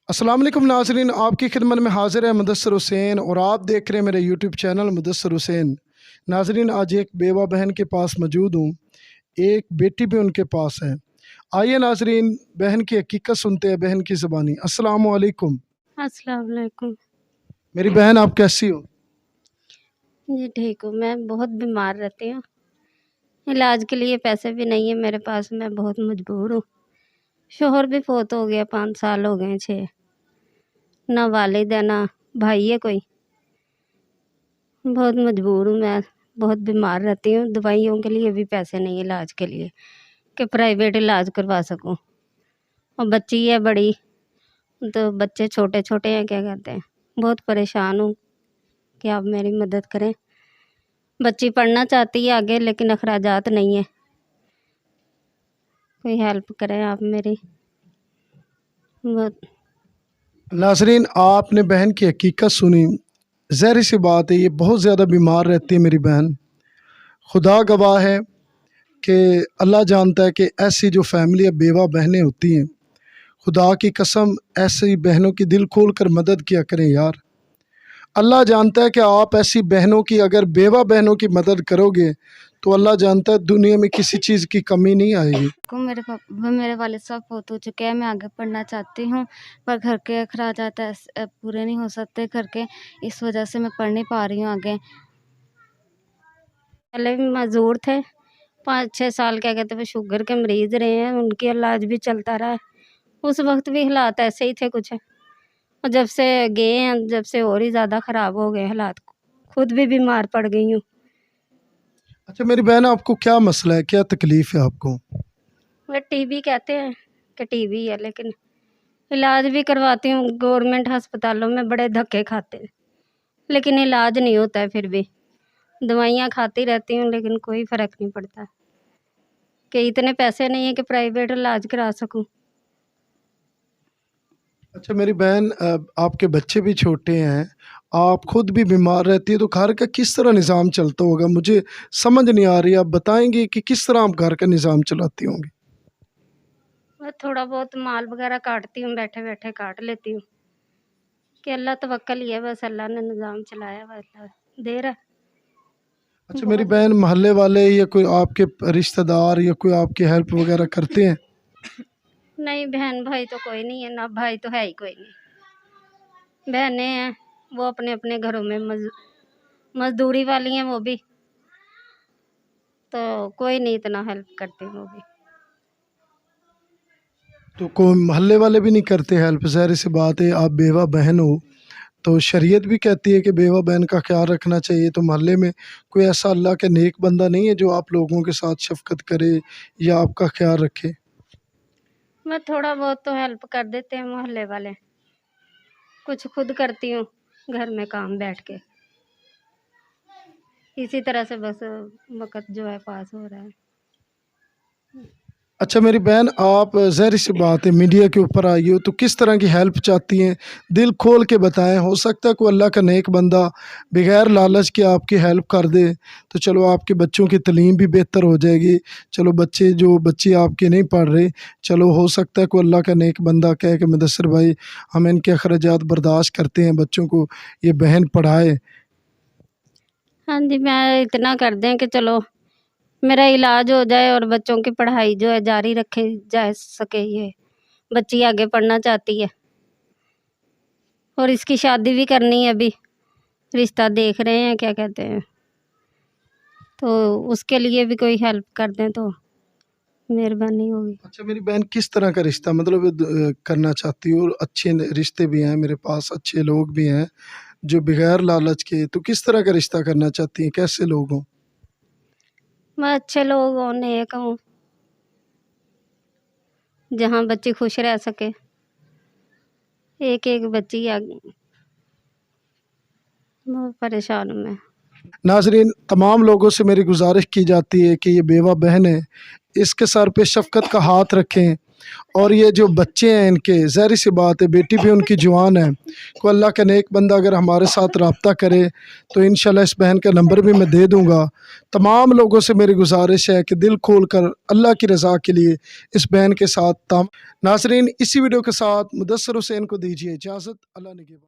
अस्सलाम वालेकुम नाज़रीन, आपकी खिदमत में हाज़िर है मुदस्सिर हुसैन और आप देख रहे हैं मेरे यूट्यूब चैनल मुदस्सिर हुसैन। नाज़रीन, आज एक बेवा बहन के पास मौजूद हूँ, एक बेटी भी उनके पास है। आइए नाज़रीन, बहन की हकीकत सुनते हैं बहन की ज़बानी। अस्सलाम वालेकुम। अस्सलाम वालेकुम। मेरी बहन, आप कैसी हो? जी ठीक हूँ, मैं बहुत बीमार रहती हूँ। इलाज के लिए पैसे भी नहीं है मेरे पास, मैं बहुत मजबूर हूँ। शोहर भी फ़ौत हो गया, 5 साल हो गए 6। ना वालिद है ना भाई है कोई। बहुत मजबूर हूँ मैं, बहुत बीमार रहती हूँ। दवाइयों के लिए भी पैसे नहीं है इलाज के लिए कि प्राइवेट इलाज करवा सकूँ। और बच्ची है बड़ी, तो बच्चे छोटे-छोटे हैं, क्या कहते हैं। बहुत परेशान हूँ कि आप मेरी मदद करें। बच्ची पढ़ना चाहती है आगे, लेकिन अखराजात नहीं है। कोई हेल्प करें आप मेरी। बहुत नाज़रीन, आपने बहन की हकीकत सुनी। ज़ाहिर सी बात है, ये बहुत ज़्यादा बीमार रहती है मेरी बहन। खुदा गवाह है कि अल्लाह जानता है कि ऐसी जो फैमिली बेवा बहनें होती हैं, खुदा की कसम ऐसी बहनों की दिल खोल कर मदद किया करें यार। अल्लाह जानता है कि आप ऐसी बहनों की, अगर बेवा बहनों की मदद करोगे तो अल्लाह जानता है दुनिया में किसी चीज़ की कमी नहीं आएगी। को मेरे वालिद साहब फ़ौत हो चुके हैं। मैं आगे पढ़ना चाहती हूँ, पर घर के अखराजात पूरे नहीं हो सकते घर के, इस वजह से मैं पढ़ नहीं पा रही हूँ आगे। पहले भी मज़दूर थे, 5-6 साल क्या कहते हैं, वो शुगर के मरीज़ रहे हैं, उनकी इलाज भी चलता रहा है। उस वक़्त भी हालात ऐसे ही थे कुछ, और जब से गए हैं, जब से और ही ज़्यादा ख़राब हो गए हालात। खुद भी बीमार पड़ गई हूँ। अच्छा मेरी बहन, आपको क्या मसला है, क्या तकलीफ़ है आपको? वो टीबी कहते हैं कि टीबी है, लेकिन इलाज भी करवाती हूँ गवर्नमेंट अस्पतालों में, बड़े धक्के खाते हैं, लेकिन इलाज नहीं होता है। फिर भी दवाइयाँ खाती रहती हूँ, लेकिन कोई फ़र्क नहीं पड़ता कि इतने पैसे नहीं है कि प्राइवेट इलाज करा सकूँ। अच्छा मेरी बहन, आपके बच्चे भी छोटे हैं, आप खुद भी बीमार रहती है, तो घर का किस तरह निज़ाम चलता होगा? मुझे समझ नहीं आ रही। आप बताएंगे कि किस तरह आप घर का निज़ाम चलाती होंगी? मैं थोड़ा बहुत माल वगैरह काटती हूँ, बैठे बैठे काट लेती हूँ कि अल्लाह तवक्कल ही है, बस अल्लाह ने निज़ाम चलाया हुआ, अल्लाह दे रहा है। अच्छा मेरी बहुत बहन, मोहल्ले वाले या कोई आपके रिश्तेदार या कोई आपकी हेल्प वगैरह करते हैं? नहीं, बहन भाई तो कोई नहीं है, ना भाई तो है ही कोई नहीं। बहनें हैं, वो अपने अपने घरों में मजदूरी वाली हैं वो भी, तो कोई नहीं इतना हेल्प करते वो भी। तो कोई मोहल्ले वाले भी नहीं करते हेल्प? ज़ाहिर सी बात है, आप बेवा बहन हो, तो शरीयत भी कहती है कि बेवा बहन का ख्याल रखना चाहिए। तो मोहल्ले में कोई ऐसा अल्लाह का नेक बंदा नहीं है जो आप लोगों के साथ शफ़क़त करे या आपका ख्याल रखे? मैं थोड़ा बहुत तो हेल्प कर देते हैं मोहल्ले वाले, कुछ खुद करती हूँ घर में काम बैठ के। इसी तरह से बस वक़्त जो है पास हो रहा है। अच्छा मेरी बहन, आप ज़ाहिर-सी बात है मीडिया के ऊपर आई हो, तो किस तरह की हेल्प चाहती हैं? दिल खोल के बताएँ। हो सकता है कोई अल्लाह का नेक बंदा बगैर लालच के आपकी हेल्प कर दे, तो चलो आपके बच्चों की तालीम भी बेहतर हो जाएगी। चलो बच्चे आपके नहीं पढ़ रहे, चलो हो सकता है कोई अल्लाह का नेक बंदा कहे कि मुदस्सिर भाई, हम इनके अखराजात बर्दाश्त करते हैं, बच्चों को ये बहन पढ़ाए। हाँ जी, मैं इतना कर दें कि चलो मेरा इलाज हो जाए और बच्चों की पढ़ाई जो है जारी रखे जा सके। ये बच्ची आगे पढ़ना चाहती है और इसकी शादी भी करनी है अभी, रिश्ता देख रहे हैं, क्या कहते हैं, तो उसके लिए भी कोई हेल्प कर दें तो मेहरबानी होगी। अच्छा मेरी बहन, किस तरह का रिश्ता मतलब करना चाहती हो? और अच्छे रिश्ते भी हैं मेरे पास, अच्छे लोग भी हैं जो बगैर लालच के, तो किस तरह का रिश्ता करना चाहती हैं? कैसे लोग हों? मैं अच्छे लोग हों, नेक हों, जहाँ बच्ची खुश रह सके। एक एक बच्ची बहुत परेशान हूँ मैं। नाज़रीन, तमाम लोगों से मेरी गुज़ारिश की जाती है कि ये बेवा बहन है, इसके सर पे शफ़क़त का हाथ रखें। और ये जो बच्चे हैं इनके, ज़ाहिर सी बात है बेटी भी उनकी जवान है, को अल्लाह का नेक बंदा अगर हमारे साथ रब्ता करे तो इंशाल्लाह इस बहन का नंबर भी मैं दे दूँगा। तमाम लोगों से मेरी गुजारिश है कि दिल खोल कर अल्लाह की रज़ा के लिए इस बहन के साथ नाज़रीन, इसी वीडियो के साथ मुदस्सर हुसैन को दीजिए इजाज़त। अल्लाह निगहबान।